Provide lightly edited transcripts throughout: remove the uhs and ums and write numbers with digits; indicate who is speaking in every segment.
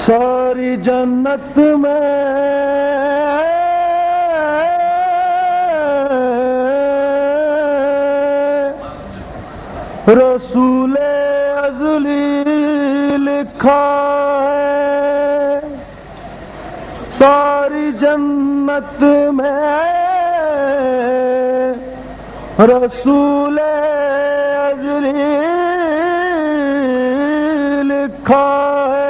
Speaker 1: सारी जन्नत में रसूले अज़ली लिखा है, सारी जन्नत में रसूले अज़ली लिखा है,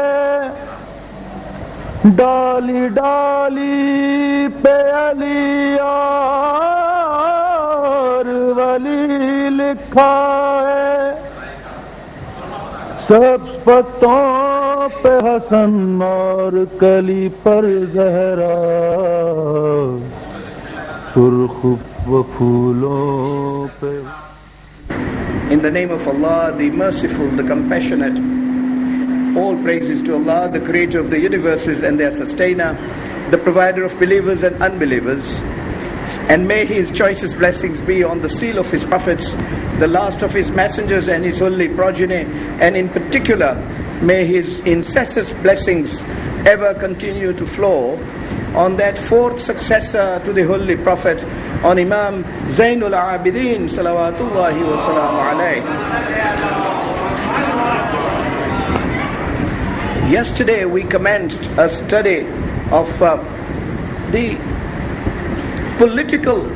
Speaker 1: डाली डाली पे अली और वली लिखा है, सब पत्तों पे हसन और कली पर ज़हरा, सुर्ख व फूलों पे।
Speaker 2: In the name of Allah, the Merciful, the Compassionate, all praises to Allah, the Creator of the universes and their Sustainer, the Provider of believers and unbelievers. And may His choicest blessings be on the seal of His prophets, the last of His messengers and His holy progeny, and in particular, may His incessant blessings ever continue to flow on that fourth successor to the Holy Prophet, on Imam Zainul Abidin, salawatullahi wa salamu alayhi. Yesterday we commenced a study of the political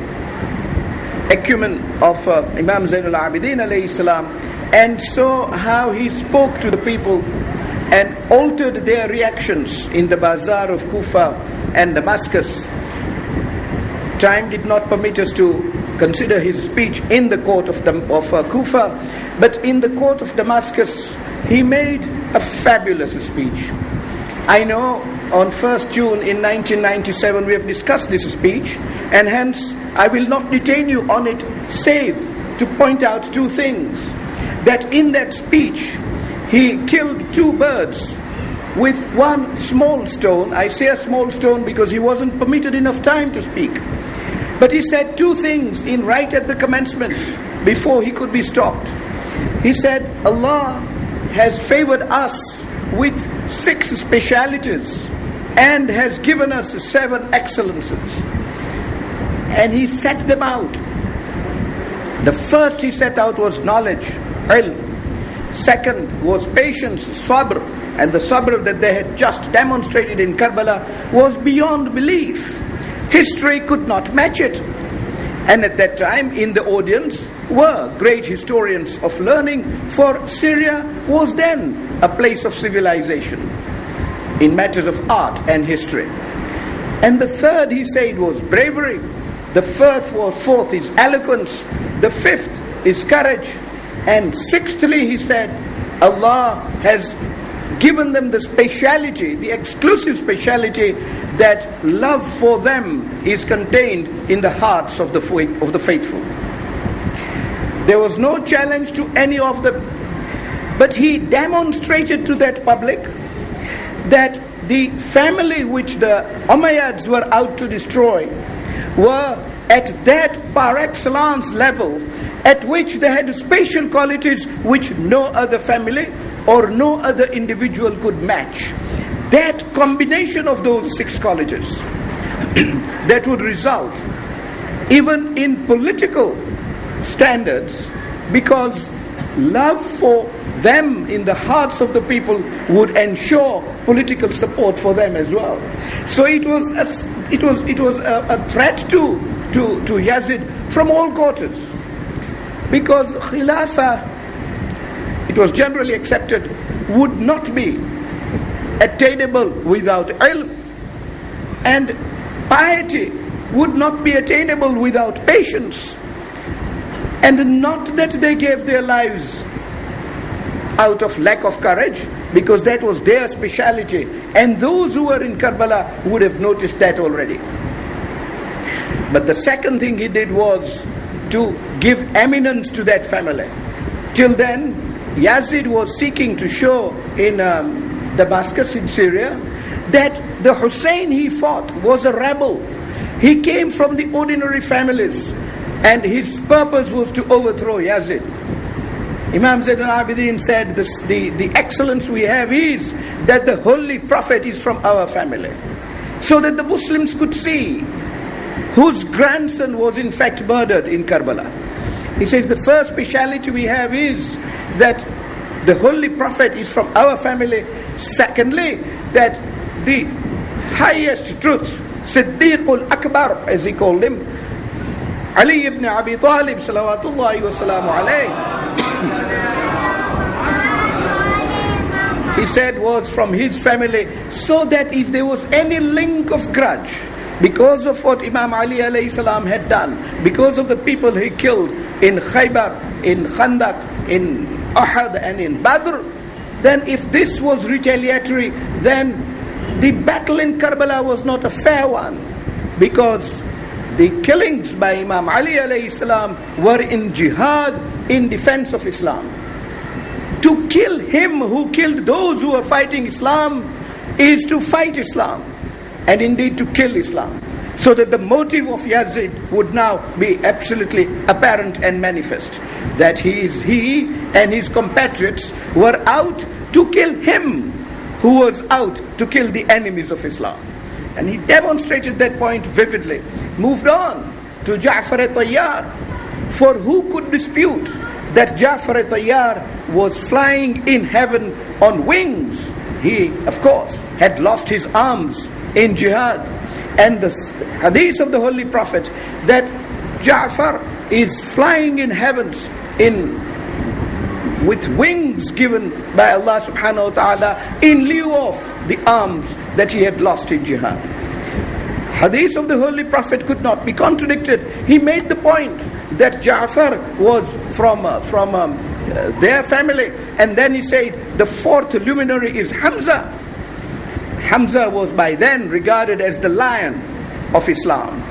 Speaker 2: acumen of Imam Zainul Abidin alayhi salam, and saw how he spoke to the people and altered their reactions in the bazaar of Kufa and Damascus. Time did not permit us to consider his speech in the court of Kufa, but in the court of Damascus he made a fabulous speech. I know on 1st June in 1997 we have discussed this speech, and hence I will not detain you on it, save to point out two things. That in that speech he killed two birds with one small stone. I say a small stone because he wasn't permitted enough time to speak. But he said two things in right at the commencement before he could be stopped. He said, Allah has favored us with 6 specialities and has given us 7 excellences. And he set them out. The first he set out was knowledge, ilm. Second was patience, sabr. And the sabr that they had just demonstrated in Karbala was beyond belief. History could not match it. And at that time in the audience were great historians of learning, for Syria was then a place of civilization in matters of art and history. And the third, he said, was bravery. The fourth is eloquence. The fifth is courage. And sixthly, he said, Allah has given them the speciality, the exclusive speciality, that love for them is contained in the hearts of the faithful. There was no challenge to any of them, but he demonstrated to that public that the family which the Umayyads were out to destroy were at that par excellence level at which they had special qualities which no other family or no other individual could match. That combination of those 6 qualities that would result even in political standards, because love for them in the hearts of the people would ensure political support for them as well. So it was a threat to Yazid from all quarters, because Khilafah, it was generally accepted, would not be attainable without ilm, and piety would not be attainable without patience. And not that they gave their lives out of lack of courage, because that was their speciality, and those who were in Karbala would have noticed that already. But the second thing he did was to give eminence to that family. Till then, Yazid was seeking to show in Damascus in Syria that the Hussein he fought was a rebel. He came from the ordinary families, and his purpose was to overthrow Yazid. Imam Zain al-Abidin said, the excellence we have is that the Holy Prophet is from our family. So that the Muslims could see whose grandson was in fact murdered in Karbala. He says the first speciality we have is that the Holy Prophet is from our family. Secondly, that the highest truth, Siddiqul Akbar, as he called him, Ali ibn Abi Talib, salawatullahi wa salamu alayhi, he said was from his family, so that if there was any link of grudge because of what Imam Ali alayhi salam had done, because of the people he killed in Khaybar, in Khandaq, in Uhud and in Badr, then if this was retaliatory, then the battle in Karbala was not a fair one, because the killings by Imam Ali alayhi salam were in jihad, in defense of Islam. To kill him who killed those who were fighting Islam is to fight Islam, and indeed to kill Islam. So that the motive of Yazid would now be absolutely apparent and manifest. That he and his compatriots were out to kill him who was out to kill the enemies of Islam. And he demonstrated that point vividly. Moved on to Ja'far al-Tayyar. For who could dispute that Ja'far al-Tayyar was flying in heaven on wings? He, of course, had lost his arms in jihad. And the hadith of the Holy Prophet that Ja'far is flying in heavens with wings given by Allah subhanahu wa ta'ala in lieu of the arms that he had lost in jihad. Hadith of the Holy Prophet could not be contradicted. He made the point that Ja'far was from their family, and then he said the fourth luminary is Hamza. Hamza was by then regarded as the lion of Islam,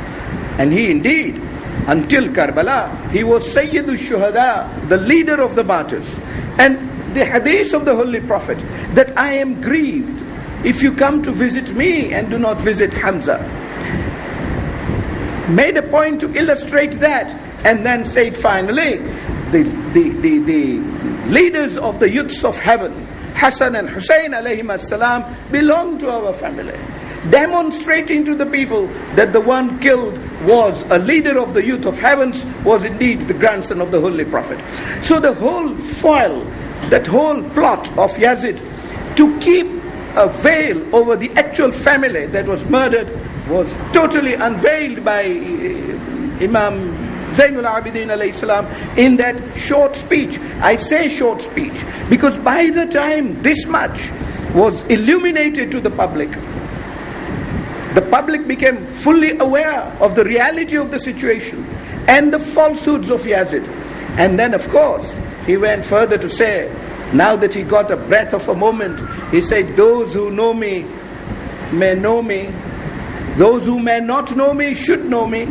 Speaker 2: and he indeed, until Karbala, he was Sayyidul Shuhada, the leader of the martyrs. And the hadith of the Holy Prophet, that I am grieved if you come to visit me and do not visit Hamza, made a point to illustrate that, and then said finally, the leaders of the youths of heaven, Hassan and Hussein alayhim as-salam, belong to our family, demonstrating to the people that the one killed was a leader of the youth of heavens, was indeed the grandson of the Holy Prophet. So the whole foil, that whole plot of Yazid to keep a veil over the actual family that was murdered was totally unveiled by Imam Zain al-Abidin alayhi salam in that short speech. I say short speech because by the time this much was illuminated to the public became fully aware of the reality of the situation and the falsehoods of Yazid. And then of course he went further to say, now that he got a breath of a moment, he said, those who know me may know me, those who may not know me should know me,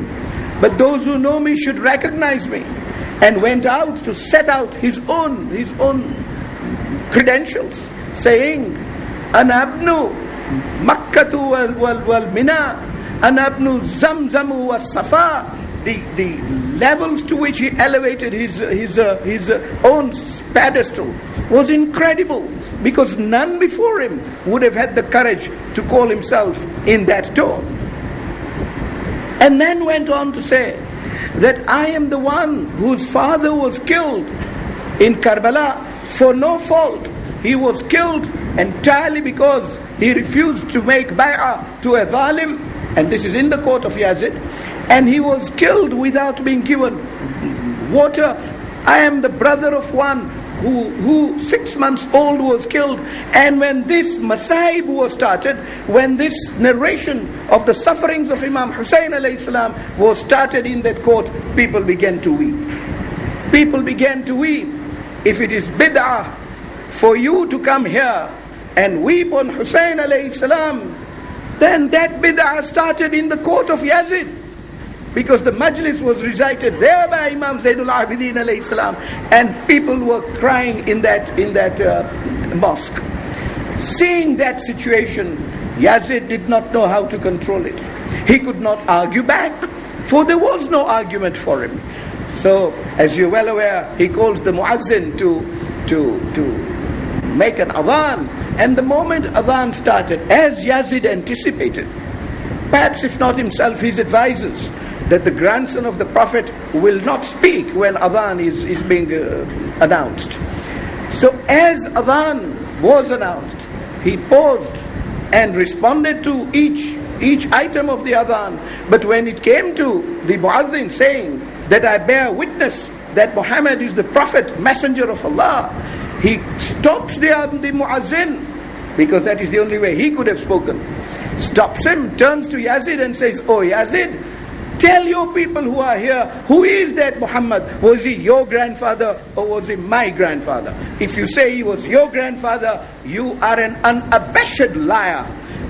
Speaker 2: but those who know me should recognize me. And went out to set out his own credentials, saying, Ana abnu Makkatu wal Mina, Ana abnu Zamzamu was Safa. The levels to which he elevated his own pedestal was incredible, because none before him would have had the courage to call himself in that tone. And then went on to say that I am the one whose father was killed in Karbala for no fault. He was killed entirely because he refused to make bay'ah to a zalim, and this is in the court of Yazid, and he was killed without being given water. I am the brother of one who 6 months old was killed. And when this Masaib was started, when this narration of the sufferings of Imam Hussein alayhi salam was started in that court, people began to weep. People began to weep. If it is bid'ah for you to come here and weep on Hussein alayhi salam, then that bid'ah started in the court of Yazid, because the majlis was recited there by Imam Zainul Abidin alayhi salam, and people were crying in that mosque. Seeing that situation, Yazid did not know how to control it. He could not argue back, for there was no argument for him. So, as you're well aware, he calls the muazzin to make an adhan. And the moment adhan started, as Yazid anticipated, perhaps if not himself, his advisors, that the grandson of the Prophet will not speak when adhan is being announced. So as adhan was announced, he paused and responded to each item of the adhan. But when it came to the muazzin saying that I bear witness that Muhammad is the Prophet, messenger of Allah, he stops the muazzin, because that is the only way he could have spoken. Stops him, turns to Yazid and says, "Oh Yazid, tell your people who are here, who is that Muhammad? Was he your grandfather or was he my grandfather? If you say he was your grandfather, you are an unabashed liar.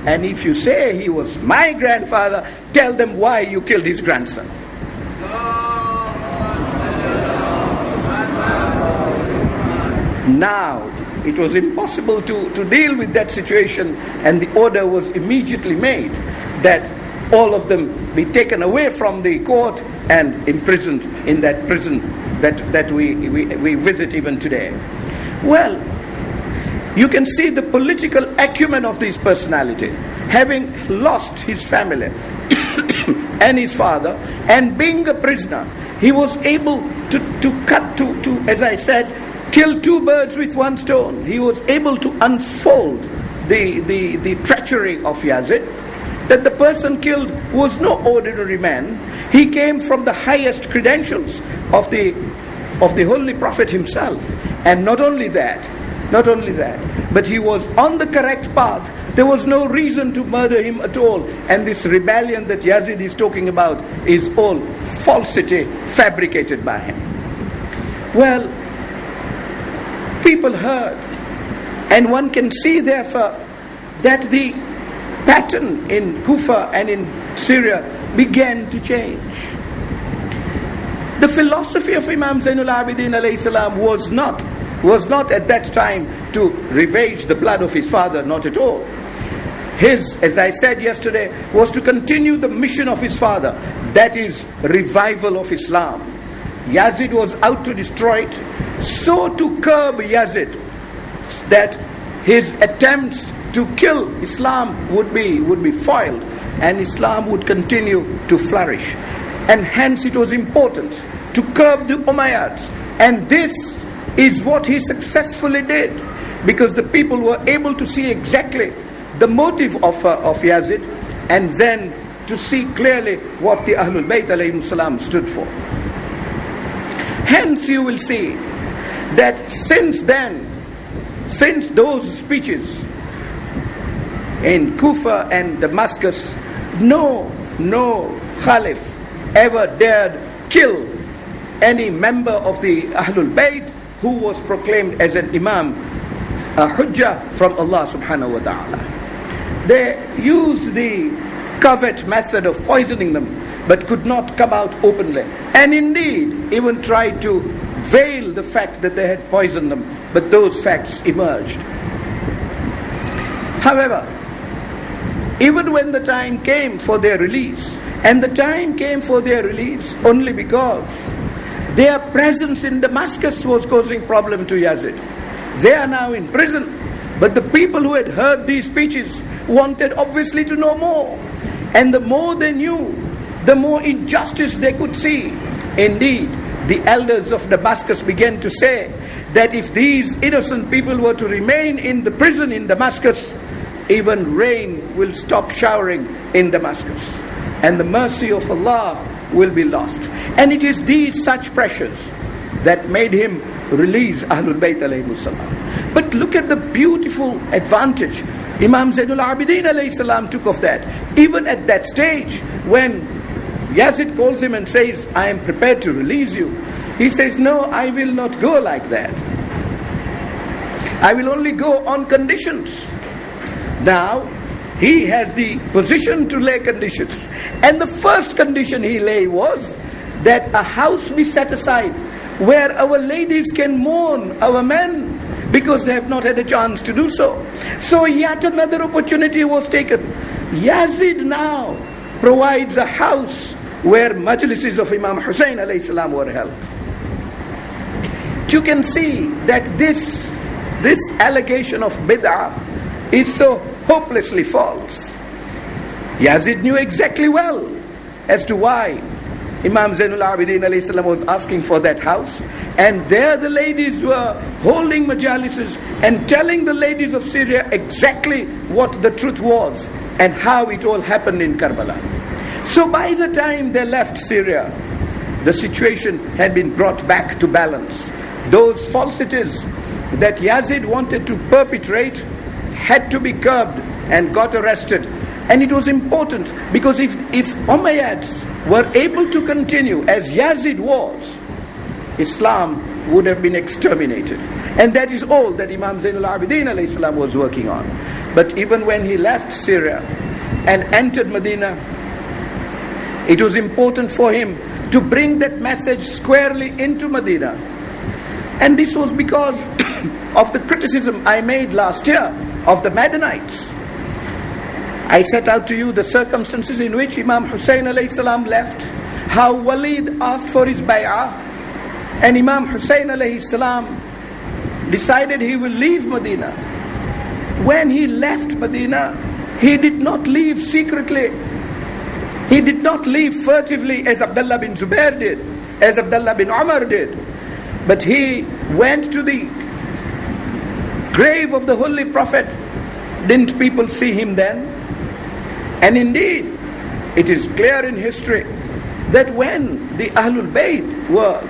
Speaker 2: And if you say he was my grandfather, tell them why you killed his grandson." Now, it was impossible to deal with that situation, and the order was immediately made that all of them be taken away from the court and imprisoned in that prison that we visit even today. Well, you can see the political acumen of this personality. Having lost his family and his father, and being a prisoner, he was able to as I said, kill two birds with one stone. He was able to unfold the treachery of Yazid, that the person killed was no ordinary man. He came from the highest credentials of the Holy Prophet himself. And not only that, but he was on the correct path. There was no reason to murder him at all. And this rebellion that Yazid is talking about is all falsity fabricated by him. Well, people heard, and one can see therefore that the pattern in Kufa and in Syria began to change. The philosophy of Imam Zainul Abidin alayhi salam was not at that time to revenge the blood of his father, not at all. His, as I said yesterday, was to continue the mission of his father, that is revival of Islam. Yazid was out to destroy it, so to curb Yazid that his attempts to kill Islam would be foiled, and Islam would continue to flourish. And hence it was important to curb the Umayyads, and this is what he successfully did, because the people were able to see exactly the motive of Yazid, and then to see clearly what the Ahlul Bayt alayhim salam stood for. Hence you will see that since then, since those speeches in Kufa and Damascus, no Khalif ever dared kill any member of the Ahlul Bayt who was proclaimed as an Imam, a Hujjah from Allah subhanahu wa ta'ala. They used the covert method of poisoning them, but could not come out openly, and indeed even tried to veil the fact that they had poisoned them, but those facts emerged. However, even when the time came for their release, and the time came for their release only because their presence in Damascus was causing problem to Yazid. They are now in prison, but the people who had heard these speeches wanted obviously to know more, and the more they knew, the more injustice they could see. Indeed, the elders of Damascus began to say that if these innocent people were to remain in the prison in Damascus, even rain will stop showering in Damascus, and the mercy of Allah will be lost. And it is these such pressures that made him release Ahlul Bayt alayhi salam. But look at the beautiful advantage Imam Zainul Abidin alayhi salam took of that. Even at that stage, when Yazid calls him and says, "I am prepared to release you," he says, "No, I will not go like that. I will only go on conditions." Now, he has the position to lay conditions. And the first condition he laid was that a house be set aside where our ladies can mourn our men, because they have not had a chance to do so. So yet another opportunity was taken. Yazid now provides a house where majlises of Imam Hussein alayhi salam were held. You can see that this allegation of bid'ah is so hopelessly false. Yazid knew exactly well as to why Imam Zainul Abidin alayhi salam was asking for that house, and there the ladies were holding majalises and telling the ladies of Syria exactly what the truth was and how it all happened in Karbala. So by the time they left Syria, the situation had been brought back to balance. Those falsities that Yazid wanted to perpetrate had to be curbed and got arrested. And it was important, because if Umayyads were able to continue as Yazid was, Islam would have been exterminated. And that is all that Imam Zainul Abidin alayhi salam was working on. But even when he left Syria and entered Medina, it was important for him to bring that message squarely into Medina. And this was because of the criticism I made last year of the Madanites. I set out to you the circumstances in which Imam Hussein alayhi salam left, how Walid asked for his bay'ah, and Imam Hussein alayhi salam decided he will leave Medina. When he left Medina, he did not leave secretly. He did not leave furtively as Abdullah bin Zubair did, as Abdullah bin Umar did. But he went to the grave of the Holy Prophet. Didn't people see him then? And indeed, it is clear in history that when the Ahlul Bayt were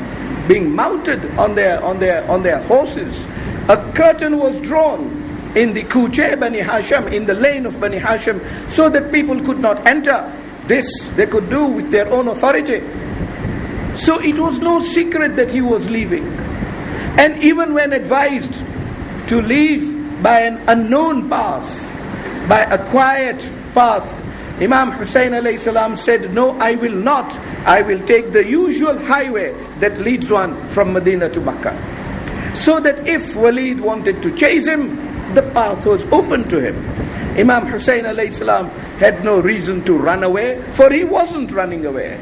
Speaker 2: being mounted on their horses, a curtain was drawn in the Kuche Bani Hashim, in the lane of Bani Hashim, so that people could not enter. This they could do with their own authority. So it was no secret that he was leaving. And even when advised to leave by an unknown path, by a quiet path, Imam Hussein alayhi salam said, no, I will not. I will take the usual highway that leads one from Medina to Makkah. So that if Walid wanted to chase him, the path was open to him. Imam Hussein alayhi salam had no reason to run away, for he wasn't running away.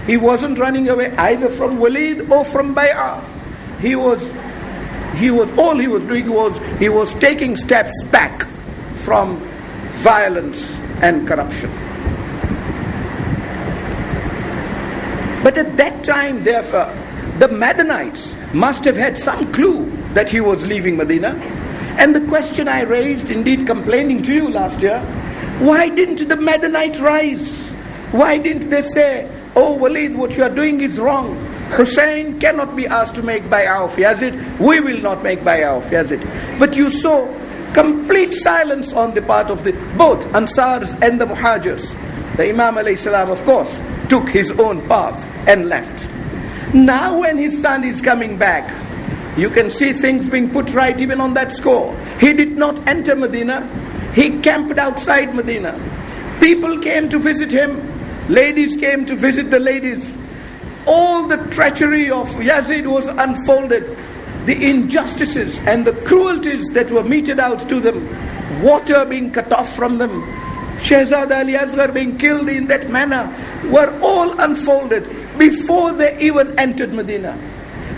Speaker 2: He wasn't running away either from Walid or from Bay'ah. All he was doing was, he was taking steps back from violence and corruption. But at that time, therefore, the Madanites must have had some clue that he was leaving Medina. And the question I raised, indeed complaining to you last year, why didn't the Madanites rise? Why didn't they say, oh Walid, what you are doing is wrong. Hussein cannot be asked to make bay'ah of Yazid. We will not make bay'ah of Yazid. But you saw complete silence on the part of both Ansars and the Muhajirs. The Imam alayhi salam, of course, took his own path and left. Now when his son is coming back, you can see things being put right even on that score. He did not enter Medina. He camped outside Medina. People came to visit him. Ladies came to visit the ladies. All the treachery of Yazid was unfolded. The injustices and the cruelties that were meted out to them, water being cut off from them, Shehzad Ali Asghar being killed in that manner, were all unfolded before they even entered Medina.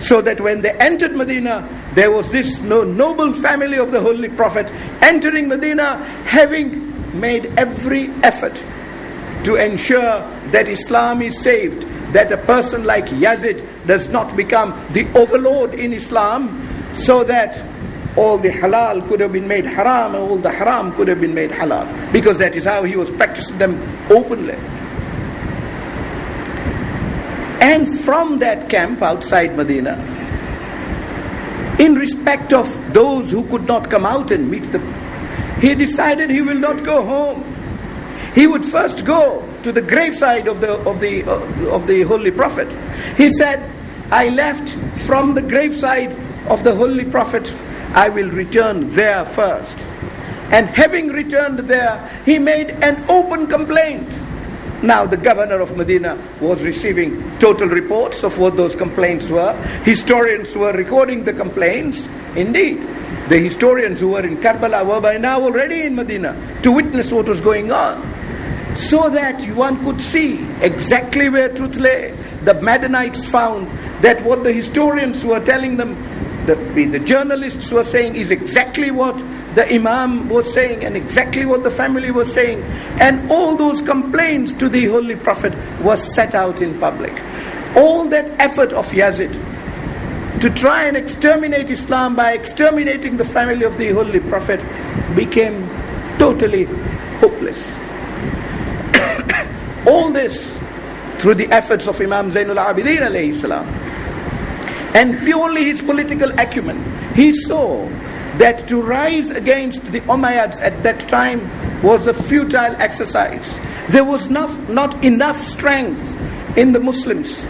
Speaker 2: So that when they entered Medina, there was this noble family of the Holy Prophet entering Medina, having made every effort to ensure that Islam is saved, that a person like Yazid does not become the overlord in Islam, so that all the halal could have been made haram and all the haram could have been made halal, because that is how he was practicing them openly. And from that camp outside Medina, in respect of those who could not come out and meet them, he decided he will not go home. He would first go to the graveside of the Holy Prophet. He said, I left from the graveside of the Holy Prophet. I will return there first. And having returned there, he made an open complaint. Now the governor of Medina was receiving total reports of what those complaints were. Historians were recording the complaints. Indeed, the historians who were in Karbala were by now already in Medina to witness what was going on. so that one could see exactly where truth lay. The Madanites found that what the historians were telling them, the journalists were saying, is exactly what the Imam was saying and exactly what the family was saying. And all those complaints to the Holy Prophet was set out in public. All that effort of Yazid to try and exterminate Islam by exterminating the family of the Holy Prophet became totally hopeless. All this through the efforts of Imam Zainul Abidin alayhi salam. And purely his political acumen. He saw that to rise against the Umayyads at that time was a futile exercise. There was not enough strength in the Muslims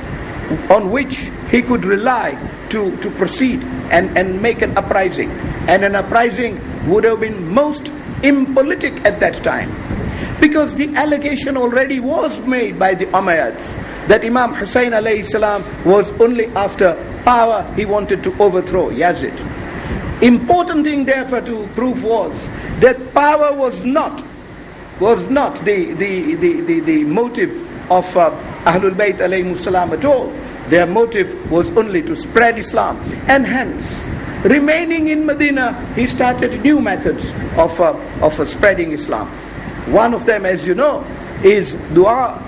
Speaker 2: on which he could rely to proceed and make an uprising. And an uprising would have been most impolitic at that time. Because the allegation already was made by the Umayyads that Imam Hussein alayhi salam was only after power he wanted to overthrow Yazid. Important thing therefore to prove was that power was not the motive of Ahlul Bayt alayhimus salam at all. Their motive was only to spread Islam. And hence, remaining in Medina, he started new methods of spreading Islam. One of them, as you know, is dua.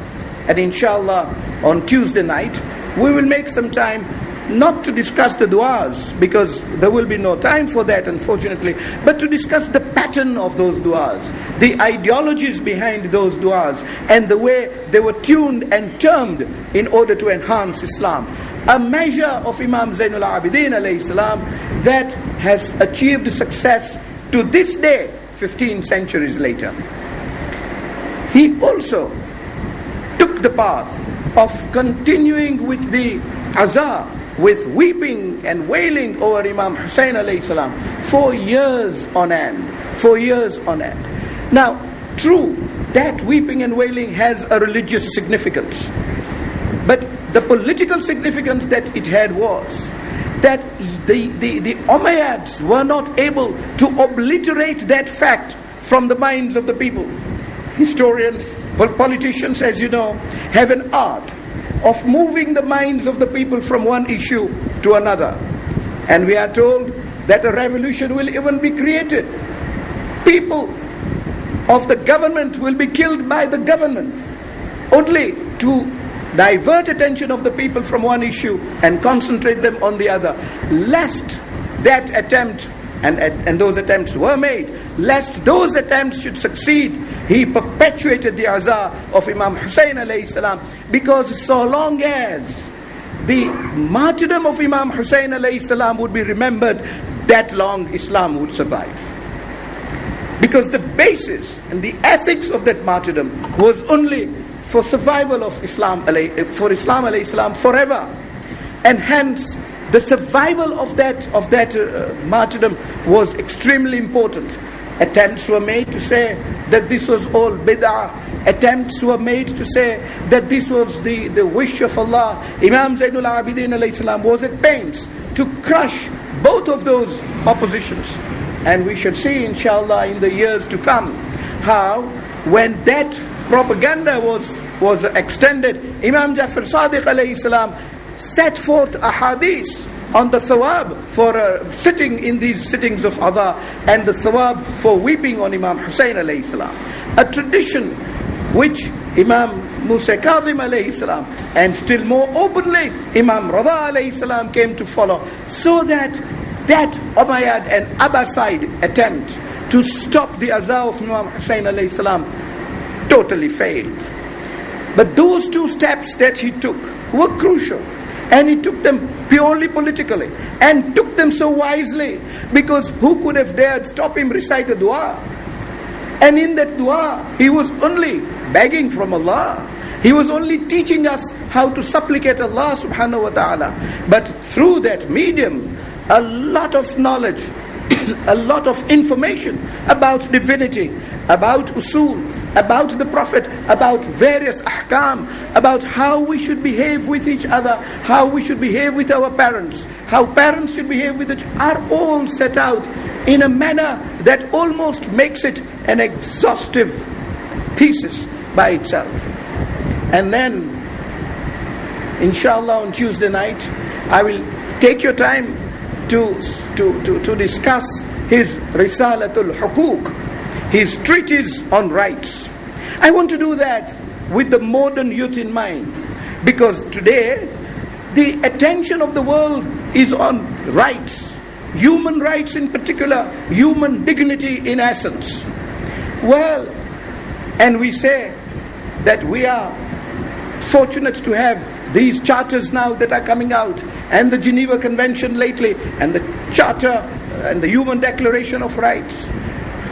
Speaker 2: And inshallah, on Tuesday night, we will make some time not to discuss the du'as, because there will be no time for that, unfortunately, but to discuss the pattern of those du'as, the ideologies behind those du'as, and the way they were tuned and termed in order to enhance Islam. A measure of Imam Zainul Abidin alayhi salam that has achieved success to this day, 15 centuries later. He also took the path of continuing with the azar, with weeping and wailing over Imam Hussein alayhi salam for years on end. For years on end. Now, true, that weeping and wailing has a religious significance. But the political significance that it had was that the Umayyads were not able to obliterate that fact from the minds of the people. Historians, politicians, as you know, have an art of moving the minds of the people from one issue to another. And we are told that a revolution will even be created. People of the government will be killed by the government, only to divert attention of the people from one issue and concentrate them on the other. Lest that attempt, and those attempts were made, lest those attempts should succeed, he perpetuated the azar of Imam Hussein alayhi salam, because so long as the martyrdom of Imam Hussein alayhi salam would be remembered, that long Islam would survive. Because the basis and the ethics of that martyrdom was only for survival of Islam alayhi salam forever. And hence the survival of that martyrdom was extremely important. Attempts were made to say that this was all bid'ah. Attempts were made to say that this was the wish of Allah. Imam Zainul Abidin alayhi salam was at pains to crush both of those oppositions. And we shall see, inshallah, in the years to come, how when that propaganda was extended, Imam Jafar Sadiq alayhi salam set forth a hadith on the thawab for sitting in these sittings of adha, and the thawab for weeping on Imam Hussein alayhi salam. A tradition which Imam Musa Kadhim alayhi salam, and still more openly Imam Rada alayhi salam, came to follow, so that Umayyad and Abbasid attempt to stop the azar of Imam Hussein alayhi salam totally failed. But those two steps that he took were crucial. And he took them purely politically, and took them so wisely, because who could have dared stop him recite a dua? And in that dua, he was only begging from Allah. He was only teaching us how to supplicate Allah subhanahu wa ta'ala. But through that medium, a lot of knowledge, a lot of information about divinity, about usul, about the Prophet, about various ahkam, about how we should behave with each other, how we should behave with our parents, how parents should behave with each other, are all set out in a manner that almost makes it an exhaustive thesis by itself. And then, inshallah, on Tuesday night, I will take your time to discuss his Risalatul Hukuk, his treatise on rights. I want to do that with the modern youth in mind, because today the attention of the world is on rights, human rights in particular, human dignity in essence. Well, and we say that we are fortunate to have these charters now that are coming out, and the Geneva Convention lately, and the Charter and the Human Declaration of Rights.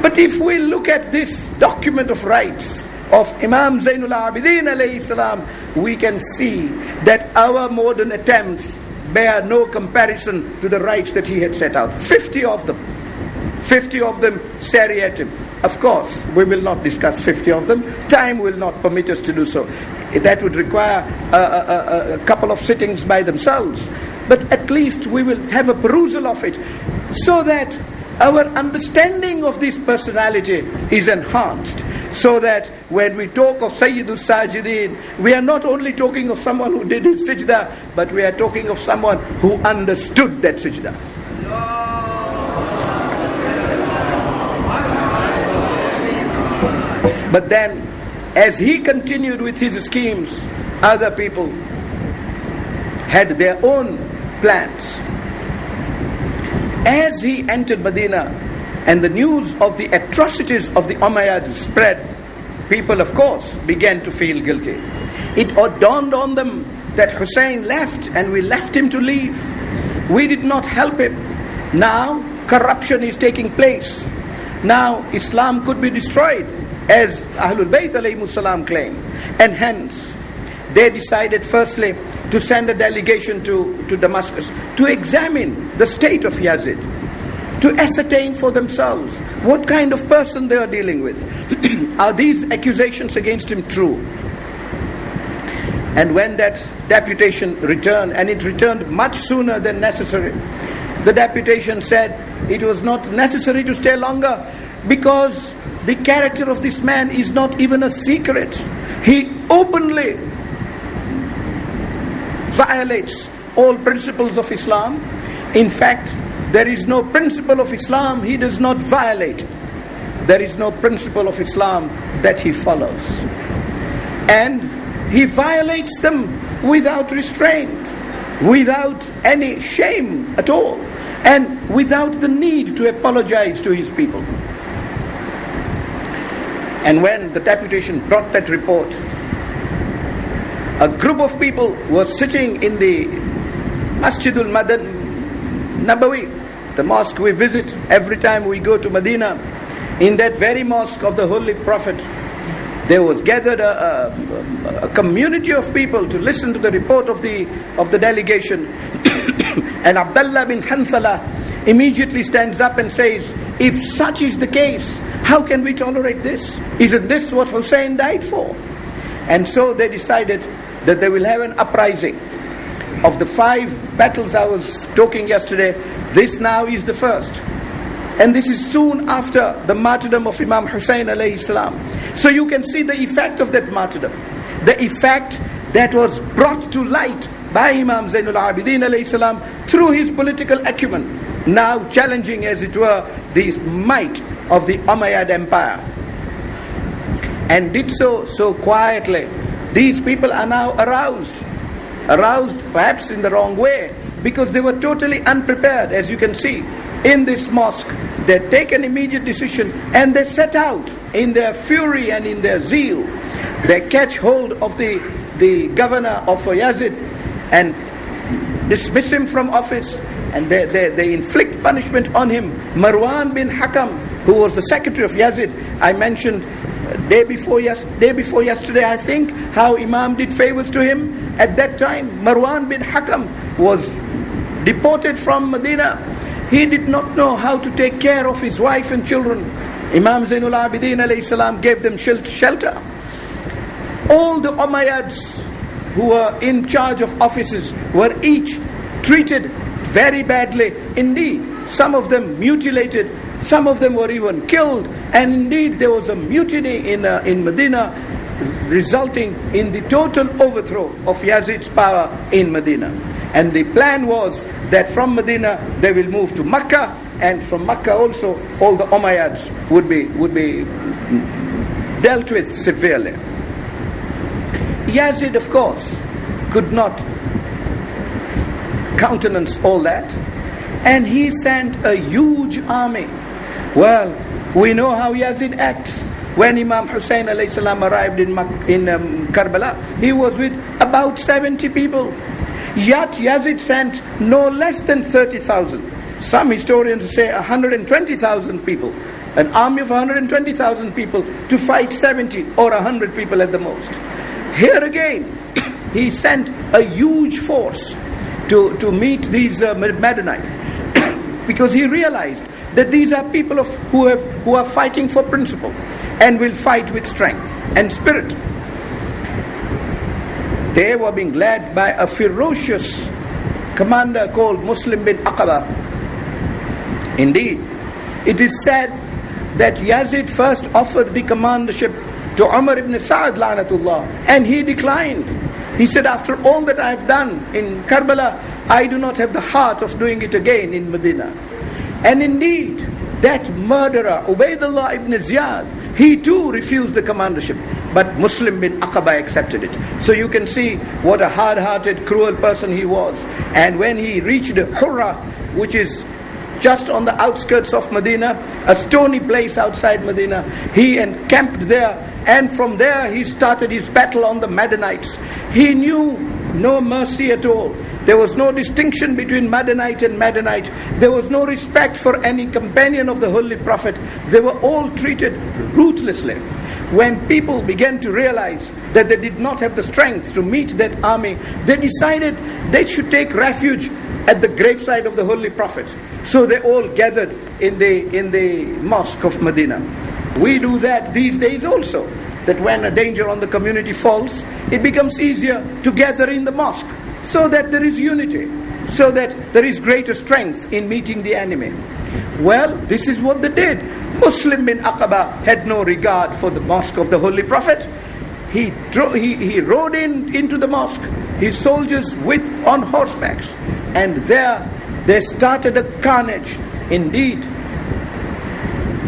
Speaker 2: But if we look at this document of rights of Imam Zainul Abidin alayhi salam, we can see that our modern attempts bear no comparison to the rights that he had set out. 50 of them stare at him. Of course, we will not discuss 50 of them. Time will not permit us to do so. That would require a couple of sittings by themselves. But at least we will have a perusal of it, so that our understanding of this personality is enhanced. So that when we talk of Sayyidul Sajidin, we are not only talking of someone who did his sajda, but we are talking of someone who understood that sajda. But then, as he continued with his schemes, other people had their own plans. As he entered Medina and the news of the atrocities of the Umayyads spread, people of course began to feel guilty. It dawned on them that Hussein left, and we left him to leave. We did not help him. Now corruption is taking place. Now Islam could be destroyed, as Ahlul Bayt alayhimus salam claim. And hence they decided firstly to send a delegation to Damascus to examine the state of Yazid, to ascertain for themselves what kind of person they are dealing with. Are these accusations against him true? And when that deputation returned, and it returned much sooner than necessary, the deputation said it was not necessary to stay longer, because the character of this man is not even a secret. He openly violates all principles of Islam. In fact, there is no principle of Islam he does not violate. There is no principle of Islam that he follows. And he violates them without restraint, without any shame at all, and without the need to apologize to his people. And when the deputation brought that report, a group of people were sitting in the Masjidul Nabawi, the mosque we visit every time we go to Medina. In that very mosque of the Holy Prophet, there was gathered a community of people to listen to the report of the delegation. And Abdullah bin Hanzala immediately stands up and says, if such is the case, how can we tolerate this? Isn't this what Hussein died for? And so they decided that they will have an uprising. Of the 5 battles I was talking yesterday, this now is the first. And this is soon after the martyrdom of Imam Hussein alayhi salam. So you can see the effect of that martyrdom. The effect that was brought to light by Imam Zainul Abidin alayhi salam through his political acumen, now challenging, as it were, the might of the Umayyad Empire. And did so quietly. These people are now aroused perhaps in the wrong way, because they were totally unprepared. As you can see in this mosque, they take an immediate decision and they set out in their fury and in their zeal. They catch hold of the governor of Yazid and dismiss him from office, and they inflict punishment on him. Marwan bin Hakam, who was the secretary of Yazid, I mentioned day before yesterday, I think, how Imam did favors to him. At that time, Marwan bin Hakam was deported from Medina. He did not know how to take care of his wife and children. Imam Zainul Abidin alayhi salam gave them shelter. All the Umayyads who were in charge of offices were each treated very badly. Indeed, some of them mutilated, some of them were even killed. And indeed, there was a mutiny in Medina. resulting in the total overthrow of Yazid's power in Medina. And the plan was that from Medina they will move to Makkah, and from Makkah also all the Umayyads would be dealt with severely. Yazid, of course, could not countenance all that, and he sent a huge army. Well, we know how Yazid acts. When Imam Hussein alayhi salam arrived in Karbala, he was with about 70 people. Yet Yazid sent no less than 30,000. Some historians say 120,000 people. An army of 120,000 people to fight 70 or 100 people at the most. Here again, he sent a huge force to meet these Madanites, because he realized that these are people who are fighting for principle and will fight with strength and spirit. They were being led by a ferocious commander called Muslim bin Aqaba. Indeed, it is said that Yazid first offered the commandership to Umar ibn Sa'ad la'natullah, and he declined. He said, after all that I have done in Karbala, I do not have the heart of doing it again in Medina. And indeed, that murderer, Ubaidullah ibn Ziyad, he too refused the commandership. But Muslim bin Aqaba accepted it. So you can see what a hard-hearted, cruel person he was. And when he reached Hurra, which is just on the outskirts of Medina, a stony place outside Medina, he encamped there, and from there he started his battle on the Madanites. He knew no mercy at all. There was no distinction between Madanite and Madanite. There was no respect for any companion of the Holy Prophet. They were all treated ruthlessly. When people began to realize that they did not have the strength to meet that army, they decided they should take refuge at the graveside of the Holy Prophet. So they all gathered in the mosque of Medina. We do that these days also, that when a danger on the community falls, it becomes easier to gather in the mosque, so that there is unity, so that there is greater strength in meeting the enemy. Well, this is what they did. Muslim bin Aqaba had no regard for the mosque of the Holy Prophet. He rode into the mosque, his soldiers on horsebacks, and there they started a carnage. Indeed,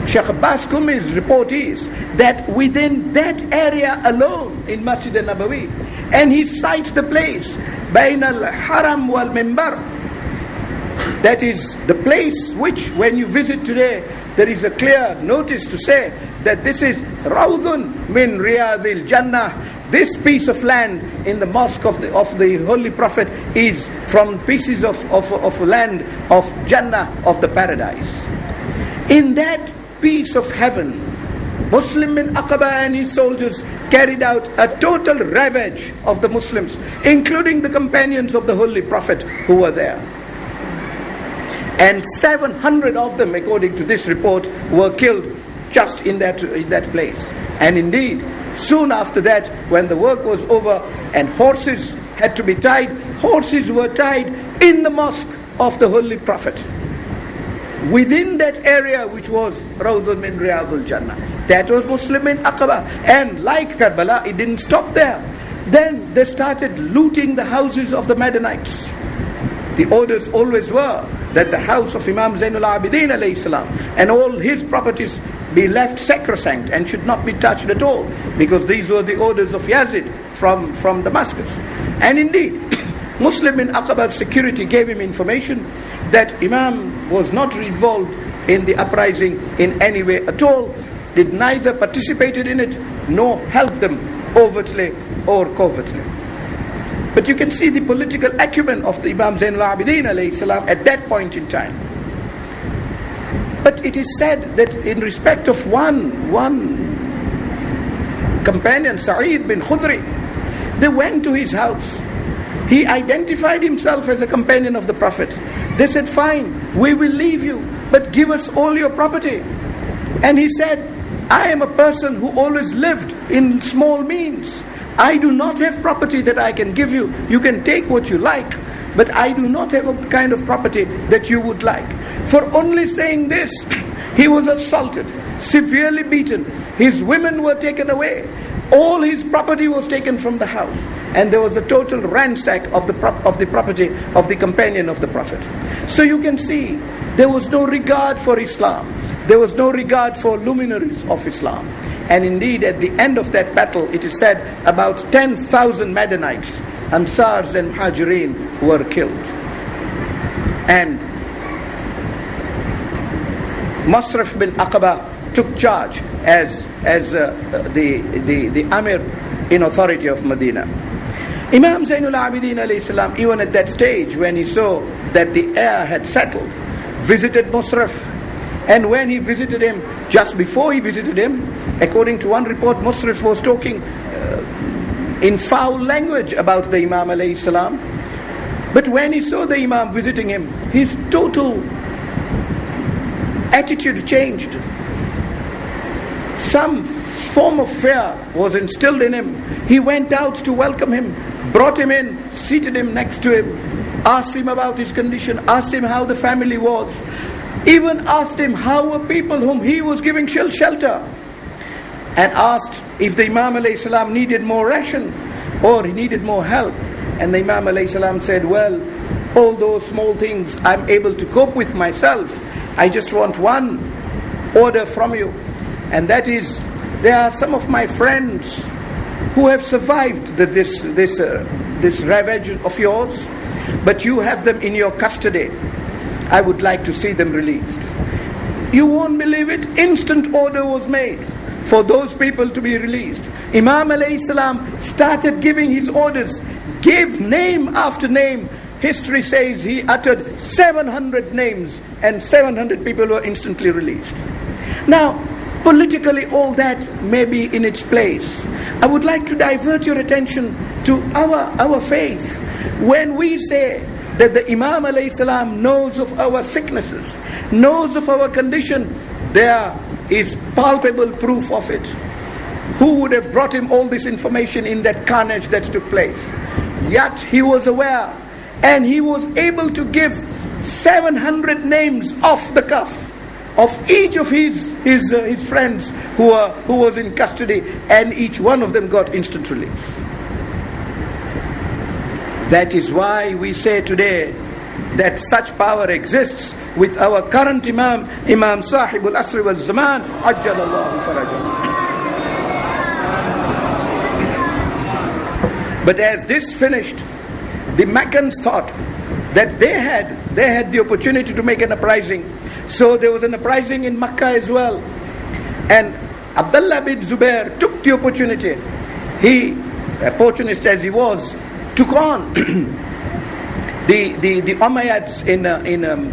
Speaker 2: Sheikh Abbas Kumi's report is that within that area alone in Masjid al-Nabawi, and he cites the place, Bain al-Haram wal-Mimbar, that is the place which, when you visit today, there is a clear notice to say that this is Rawdun min Riyadil Jannah. This piece of land in the mosque of the Holy Prophet is from pieces of land of Jannah, of the paradise. In that piece of heaven, Muslim bin Aqaba and his soldiers carried out a total ravage of the Muslims, including the companions of the Holy Prophet who were there. And 700 of them, according to this report, were killed just in that place. And indeed, soon after that, when the work was over and horses had to be tied, horses were tied in the mosque of the Holy Prophet, within that area which was Rawdun min Riyadul Jannah. That was Muslim bin Aqaba. And like Karbala, it didn't stop there. Then they started looting the houses of the Madanites. The orders always were that the house of Imam Zainul Abidin alayhi salam and all his properties be left sacrosanct and should not be touched at all, because these were the orders of Yazid from Damascus. And indeed, Muslim bin Aqaba's security gave him information that Imam was not involved in the uprising in any way at all, did neither participated in it nor helped them overtly or covertly. But you can see the political acumen of the Imam Zainul Abidin alayhi salam at that point in time. But it is said that in respect of one companion, Sa'id bin Khudri, they went to his house. He identified himself as a companion of the Prophet. They said, fine, we will leave you, but give us all your property. And he said, I am a person who always lived in small means. I do not have property that I can give you. You can take what you like, but I do not have a kind of property that you would like. For only saying this, he was assaulted, severely beaten. His women were taken away. All his property was taken from the house, and there was a total ransack of the property of the companion of the Prophet. So you can see, there was no regard for Islam. There was no regard for luminaries of Islam. And indeed, at the end of that battle, it is said about 10,000 Madanites, Ansars and Muhajirin, were killed. And Masraf bin Aqaba took charge as the Amir in authority of Medina. Imam Zainul Abidin alayhi salam, even at that stage when he saw that the air had settled, visited Masraf. And when he visited him, just before he visited him, according to one report, Masraf was talking in foul language about the Imam alayhi salam. But when he saw the Imam visiting him, his total attitude changed. Some form of fear was instilled in him. He went out to welcome him, brought him in, seated him next to him, asked him about his condition, asked him how the family was, even asked him how were people whom he was giving shelter, and asked if the Imam alayhi salam needed more ration or he needed more help. And the Imam alayhi salam said, well, all those small things I'm able to cope with myself. I just want one order from you, and that is, there are some of my friends who have survived this ravage of yours, but you have them in your custody. I would like to see them released. You won't believe it, instant order was made for those people to be released. Imam alayhi salam started giving his orders, gave name after name. History says he uttered 700 names and 700 people were instantly released. Now, politically all that may be in its place. I would like to divert your attention to our faith. When we say that the Imam alayhi salam knows of our sicknesses, knows of our condition, there is palpable proof of it. Who would have brought him all this information in that carnage that took place? Yet he was aware, and he was able to give 700 names off the cuff of each of his friends who was in custody, and each one of them got instant release. That is why we say today that such power exists with our current Imam Sahibul Asri wal Zaman, Ajjalallahu Farajah. But as this finished, the Meccans thought that they had the opportunity to make an uprising. So there was an uprising in Makkah as well. And Abdullah bin Zubair took the opportunity. He, opportunist as he was, took on the Umayyads in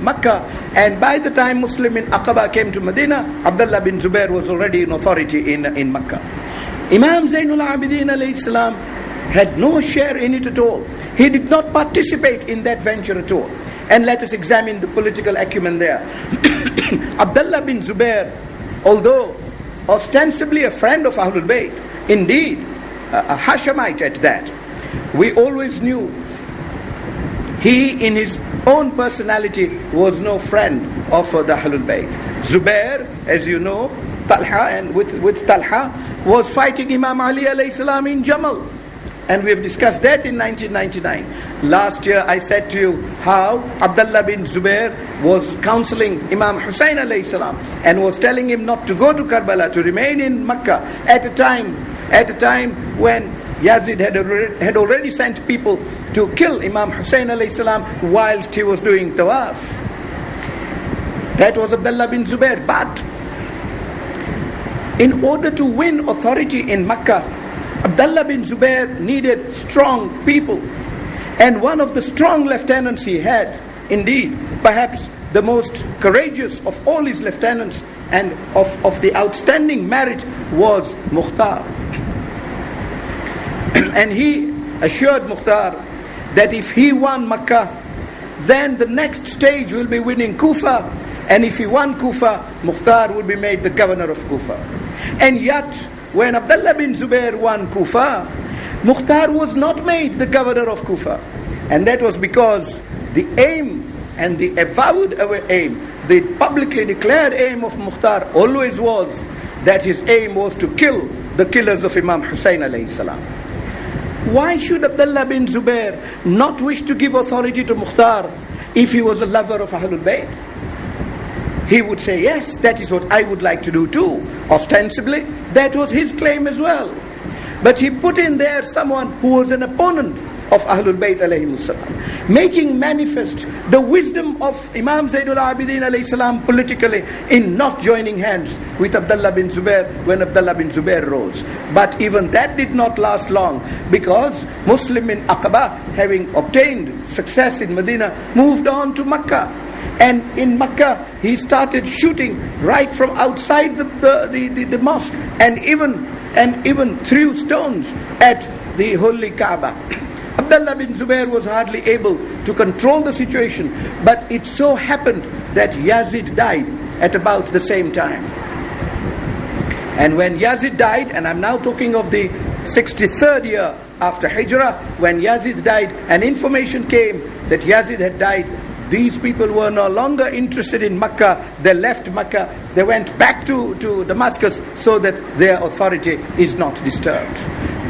Speaker 2: Makkah, and by the time Muslim in Aqaba came to Medina, Abdullah bin Zubair was already in authority in Makkah. Imam Zainul Abidin alayhi salam had no share in it at all. He did not participate in that venture at all. And let us examine the political acumen there. Abdullah bin Zubair, although ostensibly a friend of Ahlul Bayt, indeed a Hashemite at that, we always knew he in his own personality was no friend of the Ahlul Bayt. Zubair, as you know, Talha, and with Talha was fighting Imam Ali alayhi salam in Jamal. And we have discussed that in 1999. Last year I said to you how Abdullah bin Zubair was counseling Imam Hussein alayhi salam and was telling him not to go to Karbala, to remain in Makkah at a time when Yazid had already sent people to kill Imam Hussein alayhi salam whilst he was doing tawaf. That was Abdullah bin Zubair. But in order to win authority in Makkah, Abdullah bin Zubair needed strong people. And one of the strong lieutenants he had, indeed, perhaps the most courageous of all his lieutenants and of the outstanding merit, was Mukhtar. And he assured Mukhtar that if he won Makkah, then the next stage will be winning Kufa. And if he won Kufa, Mukhtar would be made the governor of Kufa. And yet, when Abdullah bin Zubair won Kufa, Mukhtar was not made the governor of Kufa. And that was because the aim and the avowed aim, the publicly declared aim of Mukhtar always was that his aim was to kill the killers of Imam Hussein alayhi salam. Why should Abdullah bin Zubair not wish to give authority to Mukhtar if he was a lover of Ahlul Bayt? He would say, yes, that is what I would like to do too. Ostensibly, that was his claim as well. But he put in there someone who was an opponent of Ahlul Bayt alayhi salam, making manifest the wisdom of Imam Zainul Abidin alayhi salam politically in not joining hands with Abdullah bin Zubair when Abdullah bin Zubair rose. But even that did not last long, because Muslim in Aqaba, having obtained success in Medina, moved on to Makkah. And in Makkah, he started shooting right from outside the mosque, and even threw stones at the holy Kaaba. Abdullah bin Zubair was hardly able to control the situation, but it so happened that Yazid died at about the same time. And when Yazid died, and I'm now talking of the 63rd year after Hijrah, when Yazid died, and information came that Yazid had died, these people were no longer interested in Makkah. They left Makkah. They went back to Damascus so that their authority is not disturbed.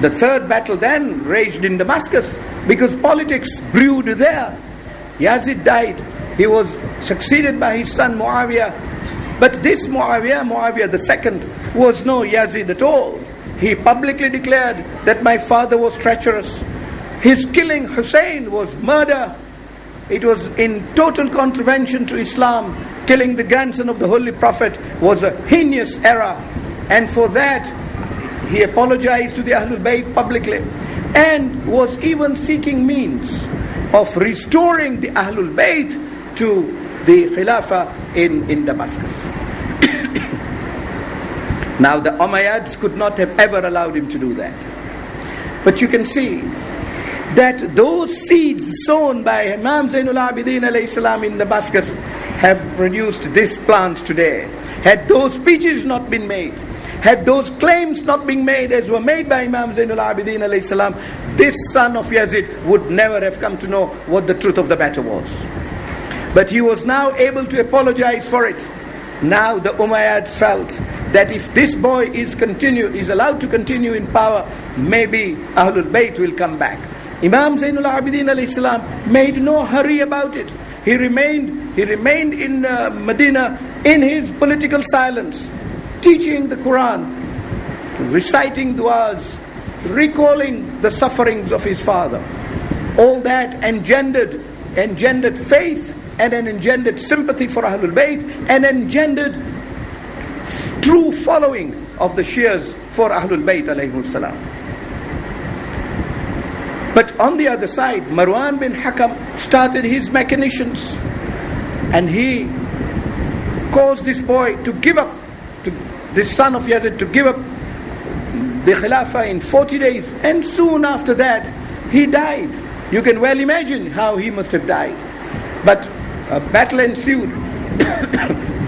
Speaker 2: The third battle then raged in Damascus because politics brewed there. Yazid died. He was succeeded by his son Muawiyah. But this Muawiyah II, was no Yazid at all. He publicly declared that my father was treacherous. His killing Hussein was murder. It was in total contravention to Islam. Killing the grandson of the Holy Prophet was a heinous error. And for that, he apologized to the Ahlul Bayt publicly, and was even seeking means of restoring the Ahlul Bayt to the Khilafah in Damascus. Now the Umayyads could not have ever allowed him to do that. But you can see that those seeds sown by Imam Zainul Abidin alayhi salam in Damascus have produced this plant today. Had those speeches not been made, had those claims not been made as were made by Imam Zainul Abidin alayhi salam, this son of Yazid would never have come to know what the truth of the matter was. But he was now able to apologize for it. Now the Umayyads felt that if this boy is allowed to continue in power, maybe Ahlul Bayt will come back. Imam Zainul Abidin alayhi salam made no hurry about it. He remained in Medina in his political silence, teaching the Quran, reciting du'as, recalling the sufferings of his father. All that engendered faith, and engendered sympathy for Ahlul Bayt, and engendered true following of the Shias for Ahlul Bayt alayhi salam. But on the other side, Marwan bin Hakam started his machinations, and he caused this boy to give up, this son of Yazid to give up the Khilafah in 40 days, and soon after that he died. You can well imagine how he must have died. But a battle ensued.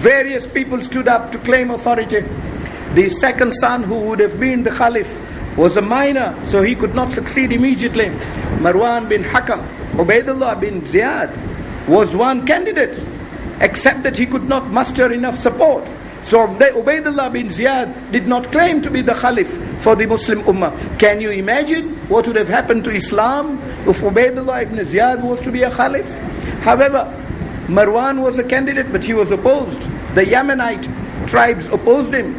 Speaker 2: Various people stood up to claim authority. The second son, who would have been the Khalif, was a minor, so he could not succeed immediately. Marwan bin Hakam, Ubaidullah bin Ziyad was one candidate, except that he could not muster enough support. So Ubaidullah bin Ziyad did not claim to be the Khalif for the Muslim Ummah. Can you imagine what would have happened to Islam if Ubaidullah ibn Ziyad was to be a Khalif? However, Marwan was a candidate, but he was opposed. The Yemenite tribes opposed him.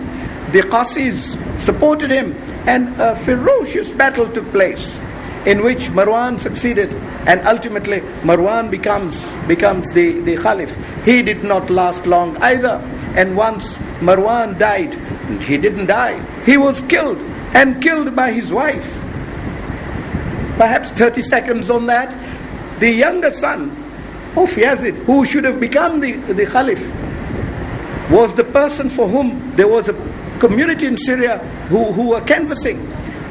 Speaker 2: The Qasis supported him, and a ferocious battle took place in which Marwan succeeded, and ultimately Marwan becomes the Khalif. He did not last long either, and once Marwan died, he didn't die. He was killed, and killed by his wife. Perhaps 30 seconds on that, the younger son of Yazid, who should have become the Khalif, was the person for whom there was a community in Syria who were canvassing,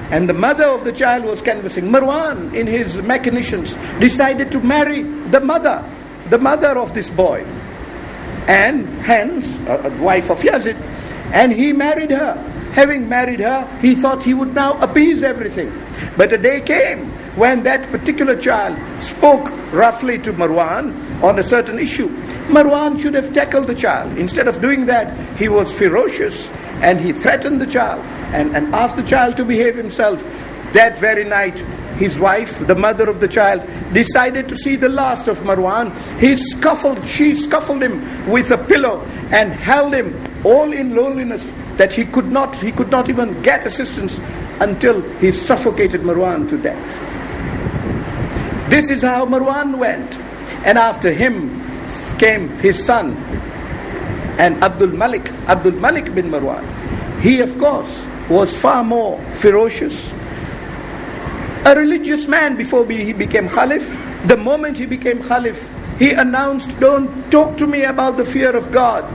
Speaker 2: and the mother of the child was canvassing. Marwan, in his machinations, decided to marry the mother of this boy, and hence a wife of Yazid, and he married her. Having married her, he thought he would now appease everything. But a day came when that particular child spoke roughly to Marwan on a certain issue. Marwan should have tackled the child. Instead of doing that, he was ferocious, and he threatened the child and asked the child to behave himself. That very night, his wife, the mother of the child, decided to see the last of Marwan. She scuffled him with a pillow and held him all in loneliness, that he could not even get assistance until he suffocated Marwan to death. This is how Marwan went. And after him came his son, and Abdul Malik bin Marwan. He, of course, was far more ferocious, a religious man before he became Khalif. The moment he became Khalif, he announced, don't talk to me about the fear of God,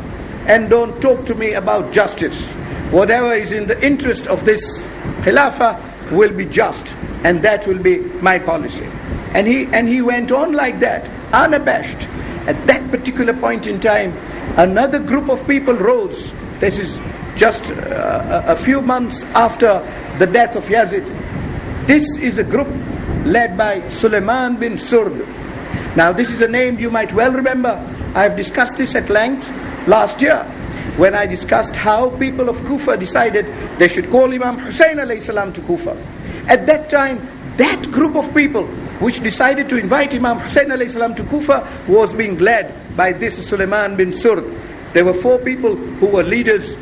Speaker 2: and don't talk to me about justice. Whatever is in the interest of this Khilafah will be just, and that will be my policy. And he went on like that, unabashed. At that particular point in time, another group of people rose. This is just a few months after the death of Yazid. This is a group led by Sulaiman bin Surd. Now this is a name you might well remember. I have discussed this at length last year, when I discussed how people of Kufa decided they should call Imam Hussein alayhi salam to Kufa. At that time, that group of people which decided to invite Imam Hussein alayhi salam to Kufa was being led by this Sulaiman bin Surd. There were 4 people who were leaders,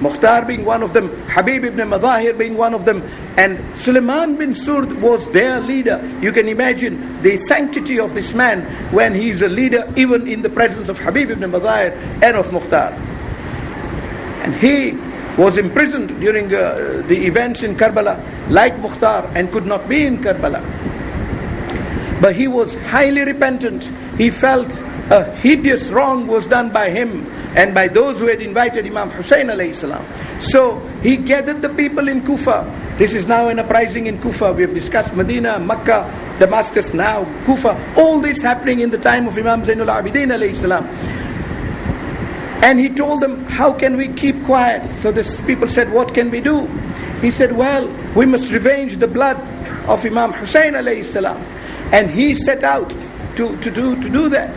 Speaker 2: Mukhtar being one of them, Habib ibn Madahir being one of them, and Sulaiman bin Surd was their leader. You can imagine the sanctity of this man when he is a leader even in the presence of Habib ibn Madahir and of Mukhtar. And he was imprisoned during the events in Karbala, like Mukhtar, and could not be in Karbala. But he was highly repentant. He felt a hideous wrong was done by him and by those who had invited Imam Hussein alayhi salam. So he gathered the people in Kufa. This is now an uprising in Kufa. We have discussed Medina, Makkah, Damascus, now Kufa. All this happening in the time of Imam Zainul Abidin alayhi salam. And he told them, how can we keep quiet? So the people said, what can we do? He said, well, we must revenge the blood of Imam Hussein alayhi salam. And he set out to do that.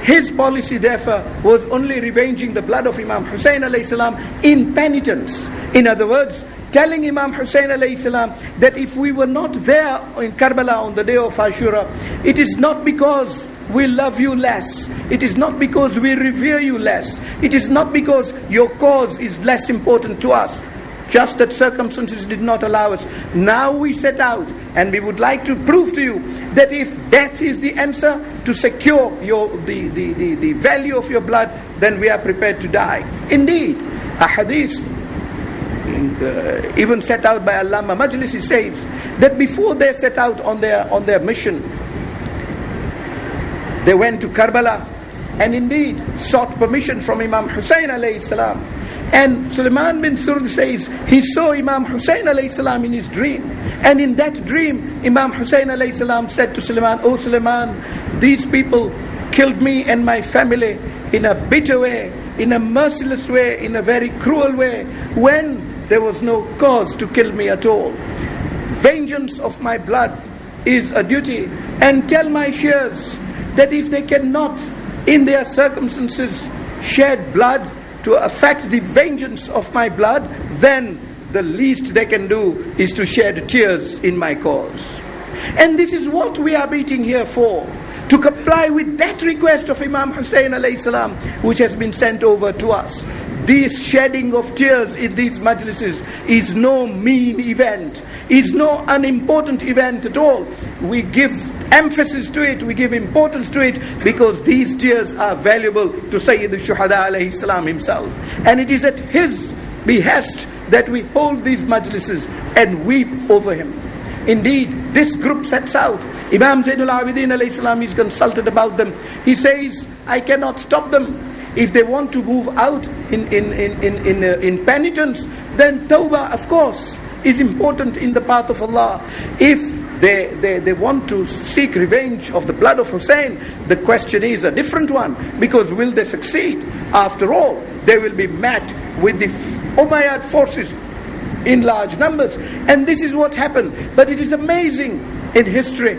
Speaker 2: His policy, therefore, was only revenging the blood of Imam Hussein alayhi salam in penitence. In other words, telling Imam Hussein alayhi salam that if we were not there in Karbala on the day of Ashura, it is not because we love you less. It is not because we revere you less. It is not because your cause is less important to us. Just that circumstances did not allow us. Now we set out, and we would like to prove to you that if death is the answer to secure the value of your blood, then we are prepared to die. Indeed, a hadith even set out by Allama Majlisi says that before they set out on their mission, they went to Karbala and indeed sought permission from Imam Hussein alayhi salam. And Sulaiman bin Surd says he saw Imam Hussein alayhi salam in his dream. And in that dream, Imam Hussein alayhi salam said to Sulaiman, "Oh Sulaiman, these people killed me and my family in a bitter way, in a merciless way, in a very cruel way, when there was no cause to kill me at all. Vengeance of my blood is a duty. And tell my Shias that if they cannot, in their circumstances, shed blood to affect the vengeance of my blood, then the least they can do is to shed tears in my cause." And this is what we are meeting here for, to comply with that request of Imam Hussein alayhi salam, which has been sent over to us. This shedding of tears in these majlises is no mean event, is no unimportant event at all. We give emphasis to it, we give importance to it, because these tears are valuable to Sayyid al-Shuhada alayhi salam himself. And it is at his behest that we hold these majlises and weep over him. Indeed, this group sets out. Imam Zainul Abidin alayhi salam is consulted about them. He says, I cannot stop them. If they want to move out in penitence, then tawbah, of course, is important in the path of Allah. If they want to seek revenge of the blood of Hussein, the question is a different one, because will they succeed? After all, they will be met with the Umayyad forces in large numbers, and this is what happened. But it is amazing in history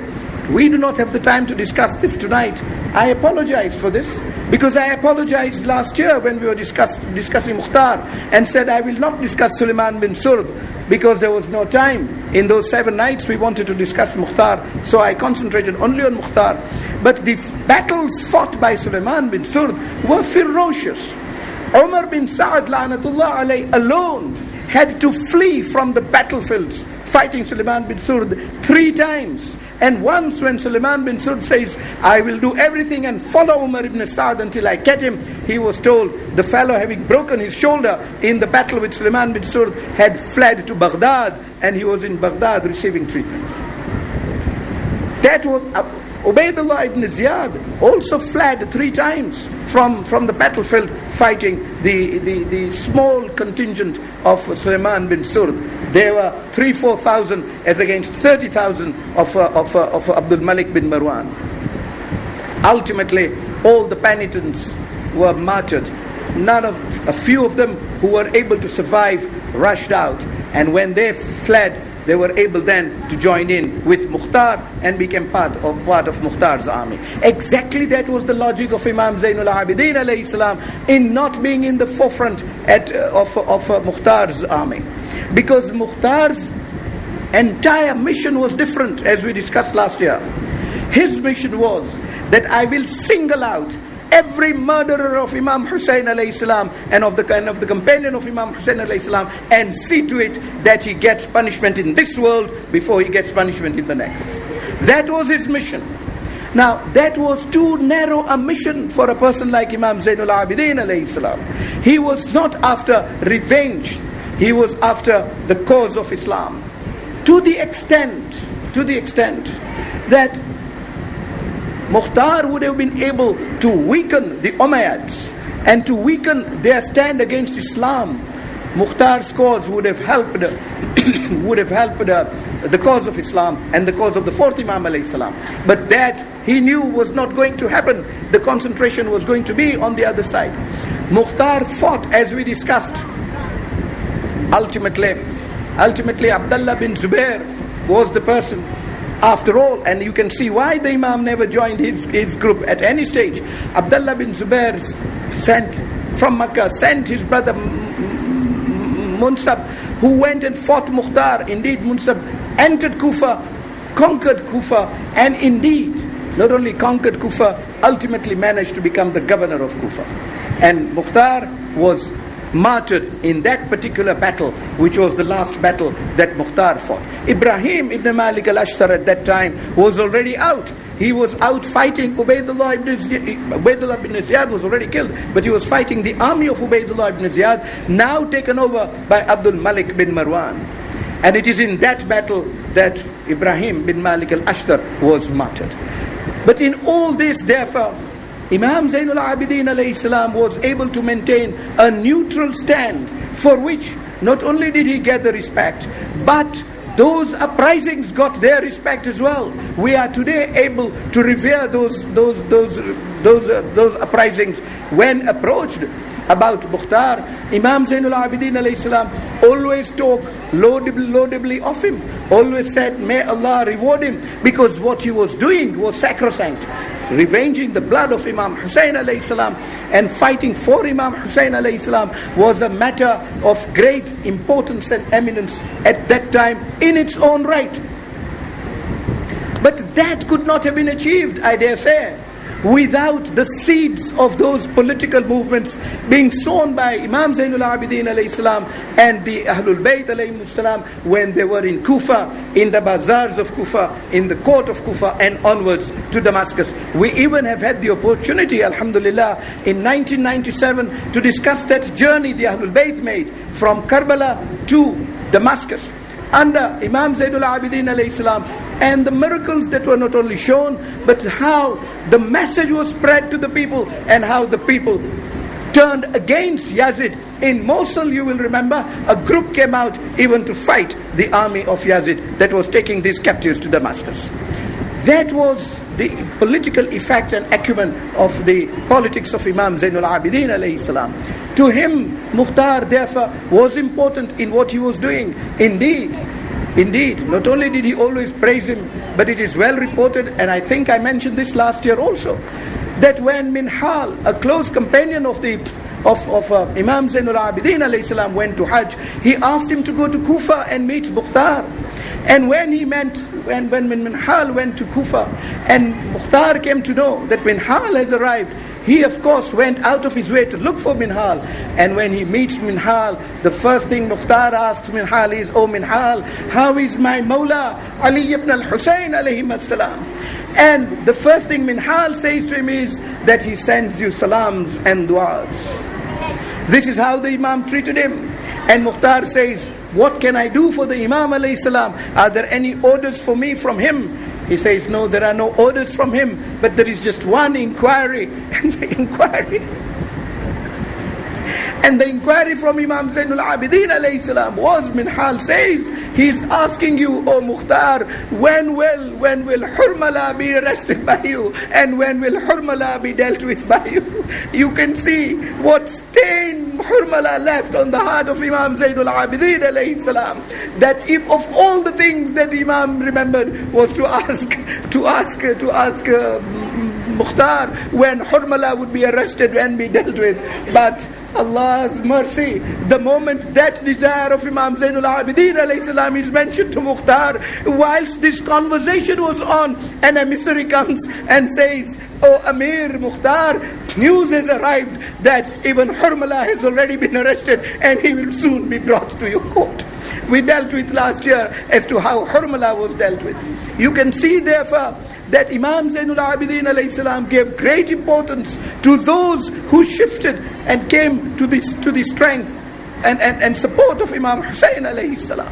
Speaker 2: We do not have the time to discuss this tonight. I apologize for this, because I apologized last year when we were discussing Mukhtar, and said I will not discuss Sulaiman bin Surd, because there was no time. In those 7 nights we wanted to discuss Mukhtar, so I concentrated only on Mukhtar. But the battles fought by Sulaiman bin Surd were ferocious. Umar bin Sa'ad la'natullah alayhi alone had to flee from the battlefields fighting Sulaiman bin Surd 3 times. And once when Sulaiman bin Surd says, I will do everything and follow Umar ibn Sa'd until I get him, he was told the fellow, having broken his shoulder in the battle with Sulaiman bin Surd, had fled to Baghdad, and he was in Baghdad receiving treatment. That was Ubaydullah ibn Ziyad also fled 3 times from the battlefield fighting the small contingent of Sulaiman bin Surd. There were 3,000-4,000 as against 30,000 of Abdul Malik bin Marwan. Ultimately, all the penitents were martyred. A few of them who were able to survive rushed out, and when they fled, they were able then to join in with Mukhtar and became part of Mukhtar's army. Exactly that was the logic of Imam Zainul Abidin alayhi salam in not being in the forefront of Mukhtar's army. Because Mukhtar's entire mission was different, as we discussed last year. His mission was that I will single out every murderer of Imam Hussein alayhi salam and of the companion of Imam Hussein alayhi salam, and see to it that he gets punishment in this world before he gets punishment in the next. That was his mission. Now, that was too narrow a mission for a person like Imam Zainul Abidin alayhi salam. He was not after revenge. He was after the cause of Islam. To the extent that Mukhtar would have been able to weaken the Umayyads and to weaken their stand against Islam. Mukhtar's cause would have helped the cause of Islam and the cause of the 4th Imam alayhi salam. But that he knew was not going to happen. The concentration was going to be on the other side. Mukhtar fought, as we discussed. Ultimately Abdullah bin Zubair was the person. After all, and you can see why the Imam never joined his group at any stage. Abdullah bin Zubair sent his brother Munsab, who went and fought Mukhtar. Indeed, Munsab entered Kufa, conquered Kufa, and indeed, not only conquered Kufa, ultimately managed to become the governor of Kufa. And Mukhtar was martyred in that particular battle, which was the last battle that Mukhtar fought. Ibrahim ibn Malik al-Ashtar at that time was already out. He was out fighting Ubaydullah ibn Ziyad was already killed, but he was fighting the army of Ubaydullah ibn Ziyad, now taken over by Abdul Malik bin Marwan. And it is in that battle that Ibrahim bin Malik al-Ashtar was martyred. But in all this, therefore, Imam Zainul Abidin alayhi salam was able to maintain a neutral stand, for which not only did he get the respect, but those uprisings got their respect as well. We are today able to revere those uprisings. When approached about Mukhtar, Imam Zainul Abidin alayhi salam always talked laudably of him, always said, may Allah reward him, because what he was doing was sacrosanct. Revenging the blood of Imam Hussein alayhi salam and fighting for Imam Hussein alayhi salam was a matter of great importance and eminence at that time in its own right. But that could not have been achieved, I dare say, without the seeds of those political movements being sown by Imam Zainul Abidin alayhi salam and the Ahlul Bayt alayhi salam when they were in Kufa, in the bazaars of Kufa, in the court of Kufa, and onwards to Damascus. We even have had the opportunity, alhamdulillah, in 1997 to discuss that journey the Ahlul Bayt made from Karbala to Damascus under Imam Zainul Abidin alayhi salam, and the miracles that were not only shown, but how the message was spread to the people and how the people turned against Yazid. In Mosul, you will remember, a group came out even to fight the army of Yazid that was taking these captives to Damascus. That was the political effect and acumen of the politics of Imam Zainul Abidin alayhi salam. To him, Mukhtar therefore was important in what he was doing. Indeed, not only did he always praise him but it is well reported, and I think I mentioned this last year also, that when Minhal, a close companion of Imam Zainul Abidin alayhi salam, went to Hajj, he asked him to go to Kufa and meet Mukhtar. And when Minhal went to Kufa and Mukhtar came to know that Minhal has arrived, he of course went out of his way to look for Minhal. And when he meets Minhal, the first thing Mukhtar asks Minhal is, "Oh Minhal, how is my Mawla Ali ibn al-Husayn alayhim as-salam?" And the first thing Minhal says to him is that he sends you salams and du'as. This is how the Imam treated him. And Mukhtar says, "What can I do for the Imam alayhi salam? Are there any orders for me from him?" He says, "No, there are no orders from him, but there is just one inquiry." And the inquiry from Imam Zainul Abidin alayhi salam was, Minhal says, he's asking you, "Oh Mukhtar, when will Hurmala be arrested by you? And when will Hurmala be dealt with by you?" You can see what stain Hurmala left on the heart of Imam Zainul Abidin alayhi salam. That if of all the things that Imam remembered was to ask Mukhtar when Hurmala would be arrested and be dealt with. But Allah's mercy, the moment that desire of Imam Zainul Abidin alayhi salam is mentioned to Mukhtar, whilst this conversation was on, an emissary comes and says, "Oh Amir Mukhtar, news has arrived that even Hurmala has already been arrested and he will soon be brought to your court." We dealt with last year as to how Hurmala was dealt with. You can see therefore that Imam Zainul Abidin alayhi salam gave great importance to those who shifted and came to the strength and support of Imam Hussain alayhi salam.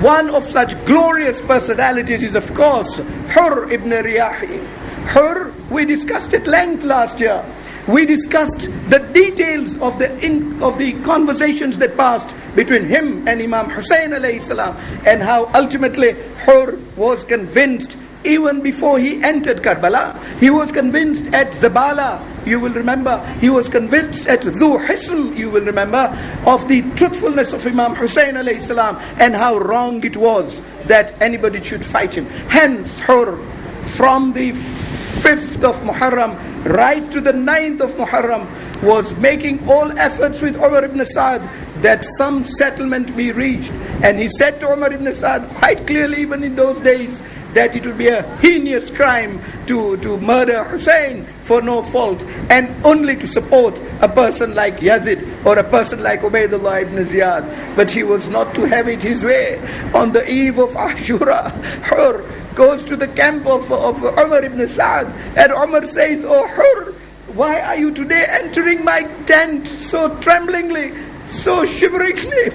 Speaker 2: One of such glorious personalities is of course Hur ibn Riyahi. Hur, we discussed at length last year. We discussed the details of the conversations that passed between him and Imam Hussain alayhi salam, and how ultimately Hur was convinced. Even before he entered Karbala, he was convinced at Zabala, you will remember, he was convinced at Dhu Hism, you will remember, of the truthfulness of Imam Hussain alayhi salam and how wrong it was that anybody should fight him. Hence, Hur, from the 5th of Muharram right to the 9th of Muharram, was making all efforts with Umar ibn Sa'd that some settlement be reached. And he said to Umar ibn Sa'd quite clearly, even in those days, that it would be a heinous crime to murder Hussein for no fault, and only to support a person like Yazid or a person like Ubaidullah ibn Ziyad. But he was not to have it his way. On the eve of Ashura, Hur goes to the camp of Umar ibn Sa'd, and Umar says, "Oh Hur, why are you today entering my tent so tremblingly, so shiveringly?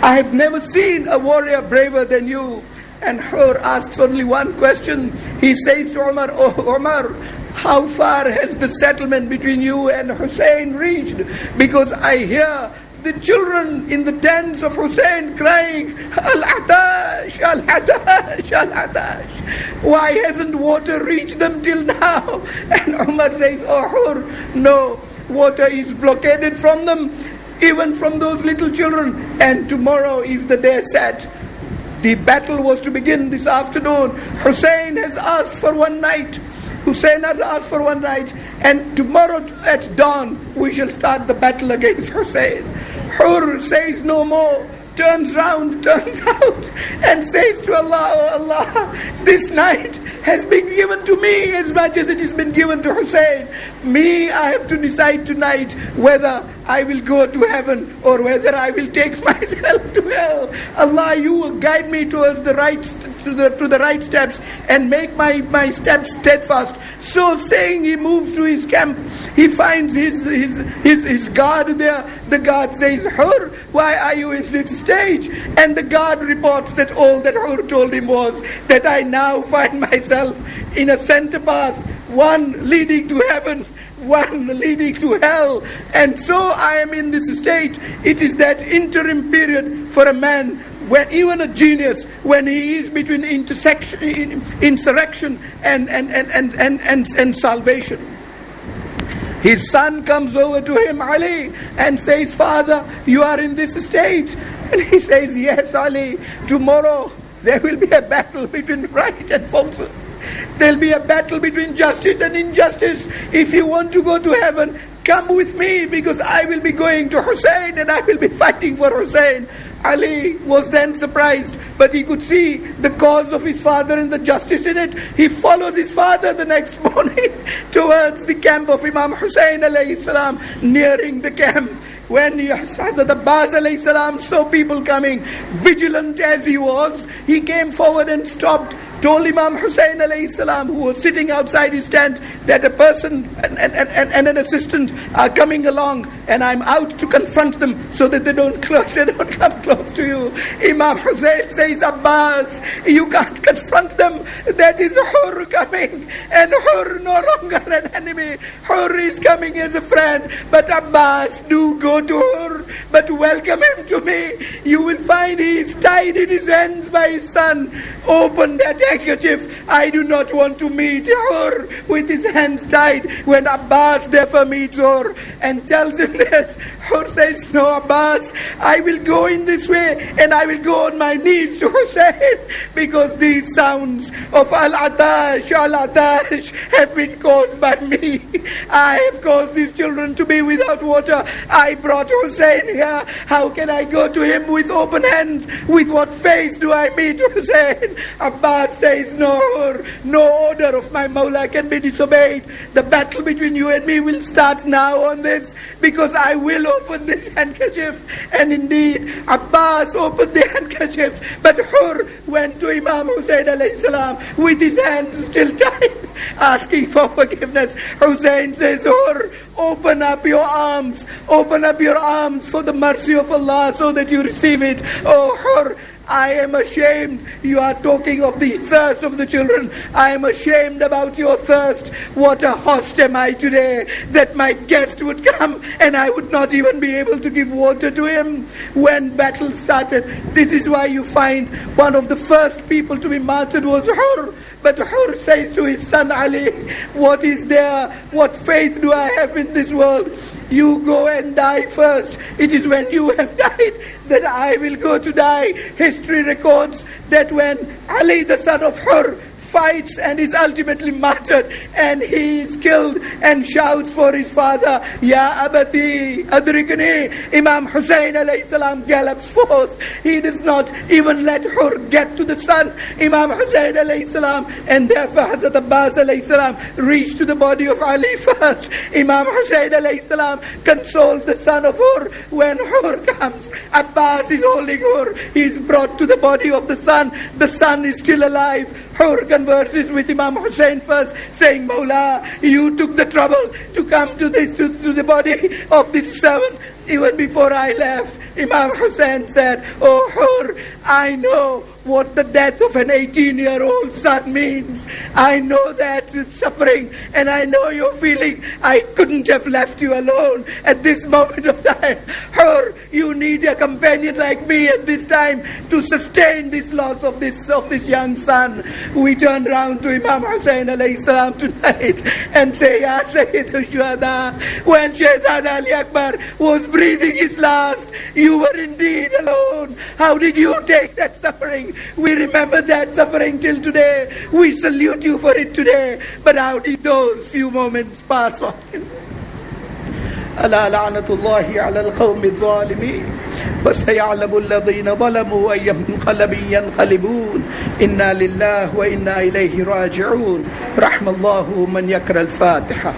Speaker 2: I have never seen a warrior braver than you." And Hur asks only one question. He says to Umar, "Oh Umar, how far has the settlement between you and Hussein reached? Because I hear the children in the tents of Hussein crying, Al-Atash, Al-Atash, Al-Atash. Why hasn't water reached them till now?" And Umar says, "Oh Hur, no, water is blockaded from them, even from those little children, and tomorrow is the day set. The battle was to begin this afternoon. Hussein has asked for one night. And tomorrow at dawn, we shall start the battle against Hussein." Hur says no more, turns round, turns out, and says to Allah, "Oh Allah, this night has been given to me as much as it has been given to Hussein. Me, I have to decide tonight whether I will go to heaven or whether I will take myself to hell. Allah, you will guide me towards the right to the right steps and make my steps steadfast." So saying, he moves to his camp. He finds his guard there. The guard says, "Hur, why are you in this stage?" And the guard reports that all that Hur told him was that I now find myself in a center path, one leading to heaven, one leading to hell, and so I am in this state. It is that interim period for a man, when even a genius, when he is between insurrection and salvation. His son comes over to him, Ali, and says, "Father, you are in this state." And he says, "Yes, Ali, tomorrow There will be a battle between right and falsehood. There will be a battle between justice and injustice. If you want to go to heaven, come with me, because I will be going to Hussein and I will be fighting for Hussein. Ali was then surprised, but he could see the cause of his father and the justice in it. He follows his father the next morning towards the camp of Imam Hussein alayhi salam. Nearing the camp, when Hazrat Abbas alayhi salam saw people coming, vigilant as he was, he came forward and stopped, told Imam Hussein alayhi salam, who was sitting outside his tent, that a person and an assistant are coming along, and I'm out to confront them so that they don't come close to you. Imam Hussein says, Abbas, you can't confront them. That is Hur coming, and Hur no longer an enemy. Hur is coming as a friend. But Abbas, do go to Hur, but welcome him to me. You will find he is tied in his hands by his son. Open that handkerchief. I do not want to meet Hur with his hands tied. When Abbas therefore meets Hur and tells him this, Hur says, no, Abbas, I will go in this way and I will go on my knees to Hussein, because these sounds of Al-Atash have been caused by me. I have caused these children to be without water. I brought Hussein here. How can I go to him with open hands? With what face do I meet Hussein? Abbas says, no, no order of my Mawla can be disobeyed. The battle between you and me will start now on this, because I will open this handkerchief. And indeed, Abbas opened the handkerchief, but Hur went to Imam Hussein alayhi salam with his hands still tied, asking for forgiveness. Hussein says, Hur, open up your arms for the mercy of Allah, so that you receive it. Oh Hur, I am ashamed. You are talking of the thirst of the children. I am ashamed about your thirst. What a host am I today, that my guest would come and I would not even be able to give water to him. When battle started, this is why you find one of the first people to be martyred was Hur. But Hur says to his son Ali, what is there? What faith do I have in this world? You go and die first. It is when you have died that I will go to die. History records that when Ali, the son of Hur, fights and is ultimately martyred, and he is killed and shouts for his father, Ya Abati Adrikni, Imam Hussein alayhi salam gallops forth. He does not even let Hur get to the son, Imam Hussein alayhi salam, and therefore Hazrat Abbas alayhi salam reached to the body of Ali first. Imam Hussein alayhi salam consoles the son of Hur. When Hur comes, Abbas is holding Hur. He is brought to the body of the son. The son is still alive. Hur converses with Imam Hussein first, saying, Mawla, you took the trouble to come to the body of this servant even before I left. Imam Hussein said, oh Hur, I know what the death of an 18-year-old son means. I know that suffering, and I know your feeling. I couldn't have left you alone at this moment of time. Hur, you need a companion like me at this time to sustain this loss of this young son. We turn round to Imam Hussein alayhi salam tonight and say, Ya Sayyid al-Shuhada, when Shehzad Ali Akbar was breathing his last, you were indeed alone. How did you take that suffering? We remember that suffering till today. We salute you for it today. But how did those few moments pass on? ألا لعنة الله على القوم الظالمين وسيعلم الذين ظلموا أي منقلب ينقلبون إنا لله وإنا إليه راجعون رحم الله من يقرأ الفاتحة.